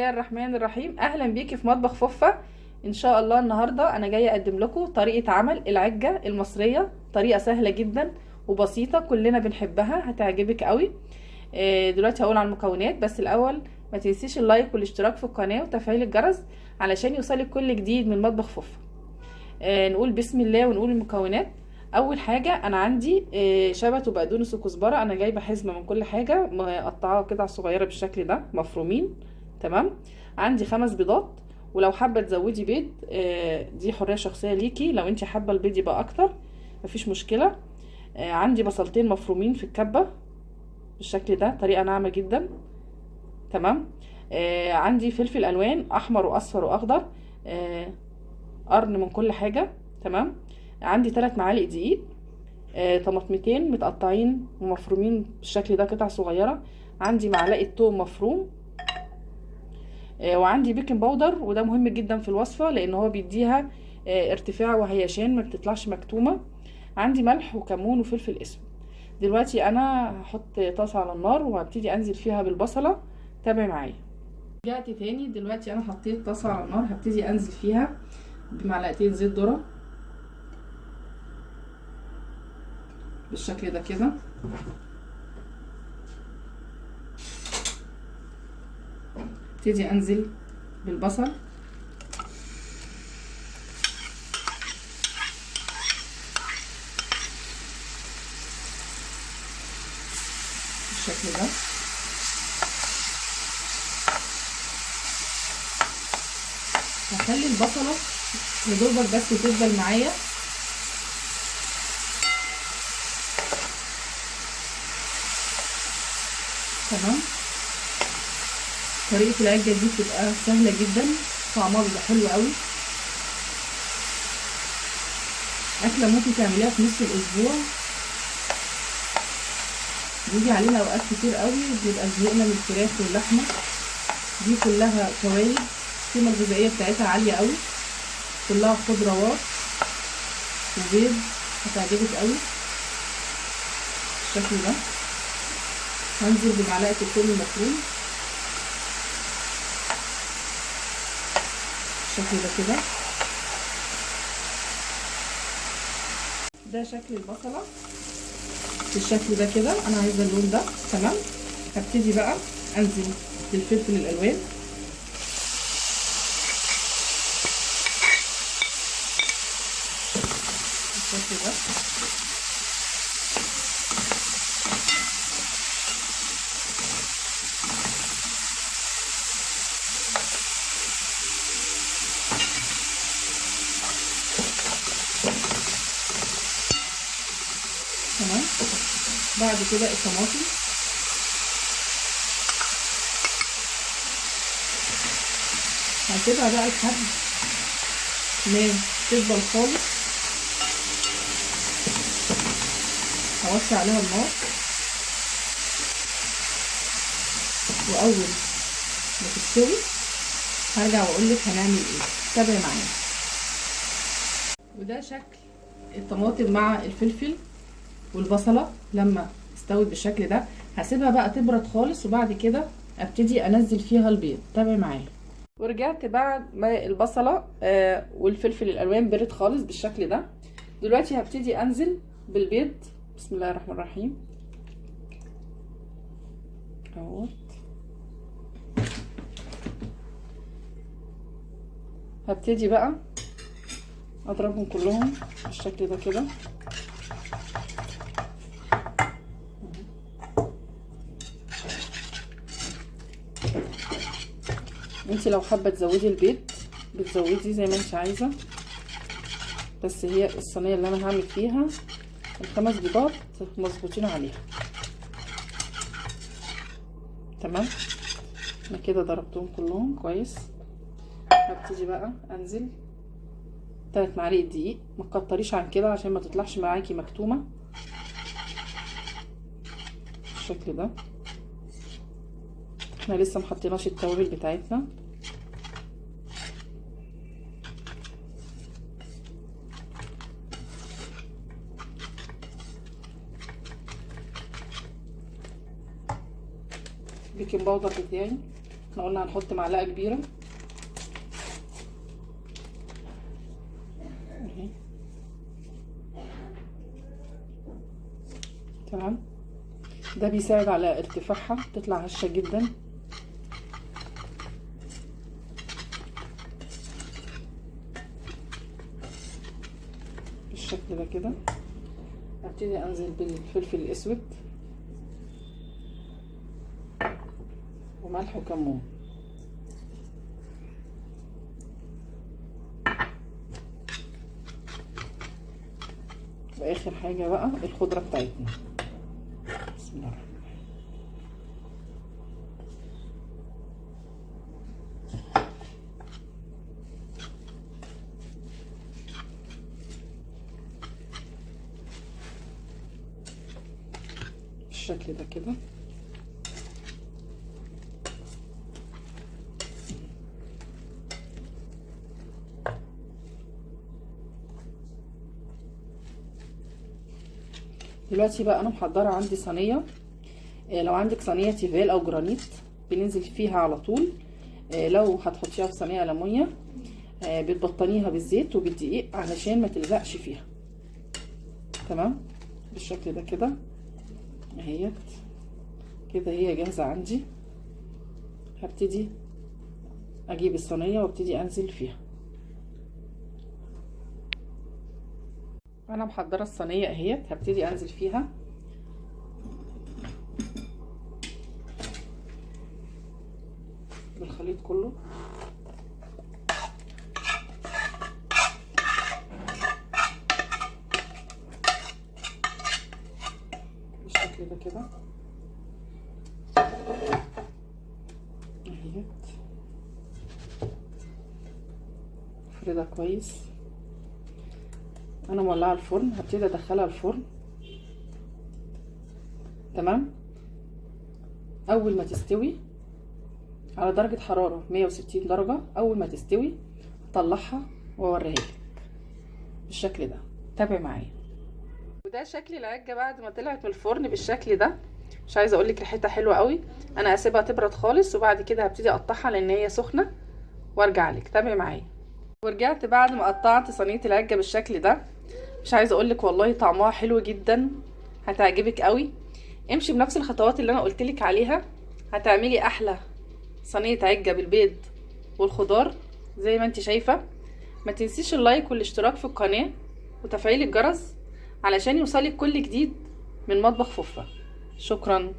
الله الرحمن الرحيم. اهلا بيكي في مطبخ فوفا. ان شاء الله النهارده انا جايه اقدم لكم طريقه عمل العجه المصريه، طريقه سهله جدا وبسيطه كلنا بنحبها، هتعجبك قوي. دلوقتي هقول على المكونات، بس الاول ما تنسيش اللايك والاشتراك في القناه وتفعيل الجرس علشان يوصلك كل جديد من مطبخ فوفا. نقول بسم الله ونقول المكونات. اول حاجه انا عندي شبت وبقدونس وكزبره، انا جايبه حزمه من كل حاجه مقطعاها قطع صغيره بالشكل ده مفرومين. تمام. عندي 5 بيضات، ولو حابه تزودي بيض دي حريه شخصيه ليكي، لو انت حابه البيض يبقى اكتر مفيش مشكله. عندي بصلتين مفرومين في الكبه بالشكل ده، طريقه ناعمه جدا. تمام. عندي فلفل الوان احمر واصفر واخضر، قرن من كل حاجه. تمام. عندي 3 معالق دقيق، طماطمتين متقطعين ومفرومين بالشكل ده قطع صغيره، عندي معلقه توم مفروم، وعندي بيكنج باودر، وده مهم جدا في الوصفه لان هو بيديها ارتفاع وهيشان، ما بتطلعش مكتومه. عندي ملح وكمون وفلفل اسود. دلوقتي انا هحط طاسه على النار وهبتدي انزل فيها بالبصله، تابعي معايا. رجعت تاني، دلوقتي انا حطيت طاسه على النار هبتدي انزل فيها بمعلقتين زيت ذره بالشكل ده كده. ابتدي انزل بالبصل بالشكل ده. هخلي البصله يدوبك بس تفضل معايا. تمام. طريقه العجه دي بتبقى سهله جدا، طعمها بيبقى حلو قوي، اكله ممكن تعمليها في نص الاسبوع. بيجي علينا اوقات كتير قوي بيبقى زهقنا من الفراخ واللحمه، دي كلها فوائد، القيمه الغذائيه بتاعتها عاليه قوي، كلها خضروات وبيض، هتعجبك قوي بالشكل ده. هنزل بمعلقه الثوم المفروم بالشكل ده كده. ده شكل البصله بالشكل ده كده، انا عايزه اللون ده. تمام. هبتدي بقى انزل بالفلفل الالوان بالشكل ده. تمام. بعد كده الطماطم هسيبها بقى لحد ما تدبل خالص، هوسع عليها النار، واول ما تستوي هرجع واقولك هنعمل ايه، تابعي معايا. وده شكل الطماطم مع الفلفل والبصله لما استوت بالشكل ده. هسيبها بقى تبرد خالص وبعد كده ابتدي انزل فيها البيض، تابعي معايا. ورجعت بعد ما البصله والفلفل الالوان برد خالص بالشكل ده. دلوقتي هبتدي انزل بالبيض. بسم الله الرحمن الرحيم اهوت. هبتدي بقى اضربهم كلهم بالشكل ده كده. انتي لو حابه تزودي البيض بتزودي زي ما انتي عايزه، بس هي الصينيه اللي انا هعمل فيها ال5 بيضات مظبوطين عليها. تمام. انا كده ضربتهم كلهم كويس. هبتدي بقى انزل 3 معالق دقيق، ما تكتريش عن كده عشان ما تطلعش معاكي مكتومه بالشكل ده. احنا لسه محطيناش التوابل بتاعتنا. بيكنج باودر بتاعي احنا قلنا هنحط معلقه كبيره اهي. تمام، ده بيساعد على ارتفاعها، تطلع هشه جدا. بالشكل ده كده. هبتدي انزل بالفلفل الاسود وملح وكمون. واخر حاجه بقى الخضره بتاعتنا. بسم الله الرحمن الرحيم. بالشكل ده كده. دلوقتي بقى انا محضره عندي صينيه. لو عندك صينيه تيفال او جرانيت بننزل فيها على طول. لو هتحطيها في صينيه ألمونيا بتبطنيها بالزيت وبالدقيق علشان ما تلزقش فيها. تمام، بالشكل ده كده اهيت كده هي جاهزه عندي. هبتدي اجيب الصينيه وابتدي انزل فيها. انا محضره الصينيه اهيت، هبتدي انزل فيها. بالخليط كله. بالشكل ده كده اهيت. افردها كويس. انا مولعه الفرن، هبتدي ادخلها الفرن. تمام، اول ما تستوي على درجه حراره 160 درجه. اول ما تستوي اطلعها واوريها لك بالشكل ده. تابعي معايا. وده شكل العجه بعد ما طلعت من الفرن بالشكل ده. مش عايزه اقول لك ريحتها حلوه قوي. انا هسيبها تبرد خالص وبعد كده هبتدي اقطعها لان هي سخنه وارجع لك. تابعي معايا. ورجعت بعد ما قطعت صينيه العجه بالشكل ده. مش عايزه اقول لك والله طعمها حلو جدا، هتعجبك قوي. امشي بنفس الخطوات اللي انا قلت لك عليها، هتعملي احلى صينيه عجه بالبيض والخضار زي ما انت شايفه. ما تنسيش اللايك والاشتراك في القناه وتفعيل الجرس علشان يوصلك كل جديد من مطبخ فوفا. شكرا.